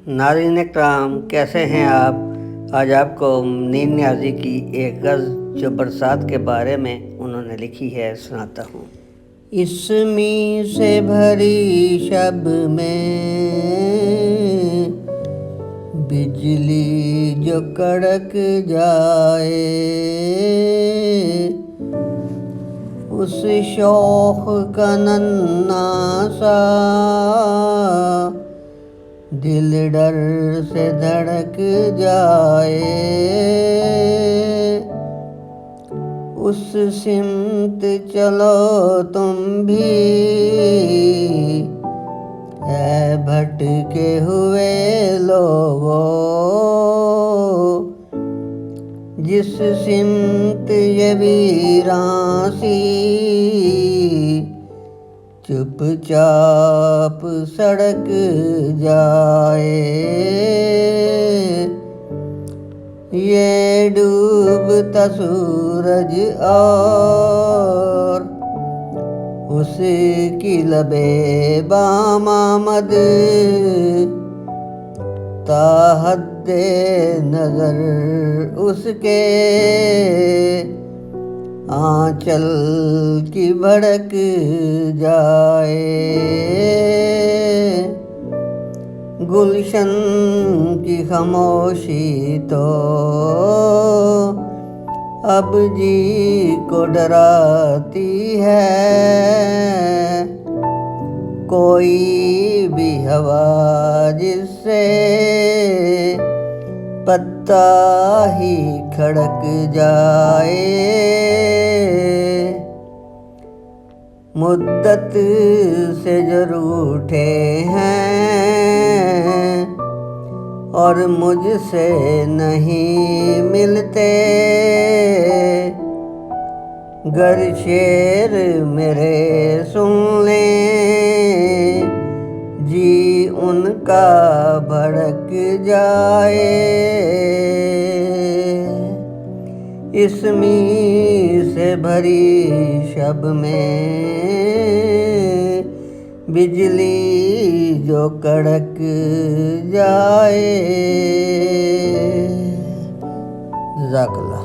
नाज़रीन इकराम, कैसे हैं आप। आज आपको नीर न्याज़ी की एक गज़ल जो बरसात के बारे में उन्होंने लिखी है सुनाता हूँ। इसमी से भरी शब में बिजली जो कड़क जाए, उस शौक़ का नन्हा सा दिल डर से धड़क जाए। उस सिमत चलो तुम भी ऐ भटके हुए लोगों, जिस सिमत ये वीरान सी चुपचाप सड़क जाए। ये डूबता सूरज और उसकी लबे बामामद ताहद्दे नजर उसके आंचल की भड़क जाए। गुलशन की खामोशी तो अब जी को डराती है, कोई भी हवा जिससे पत्ता ही खड़क जाए। मुद्दत से जो रूठे हैं और मुझसे नहीं मिलते, गर शेर मेरे सुन लें जी उनका भड़क जाए। इसमी से भरी शब में बिजली जो कड़क जाए। जज़ाकल्लाह।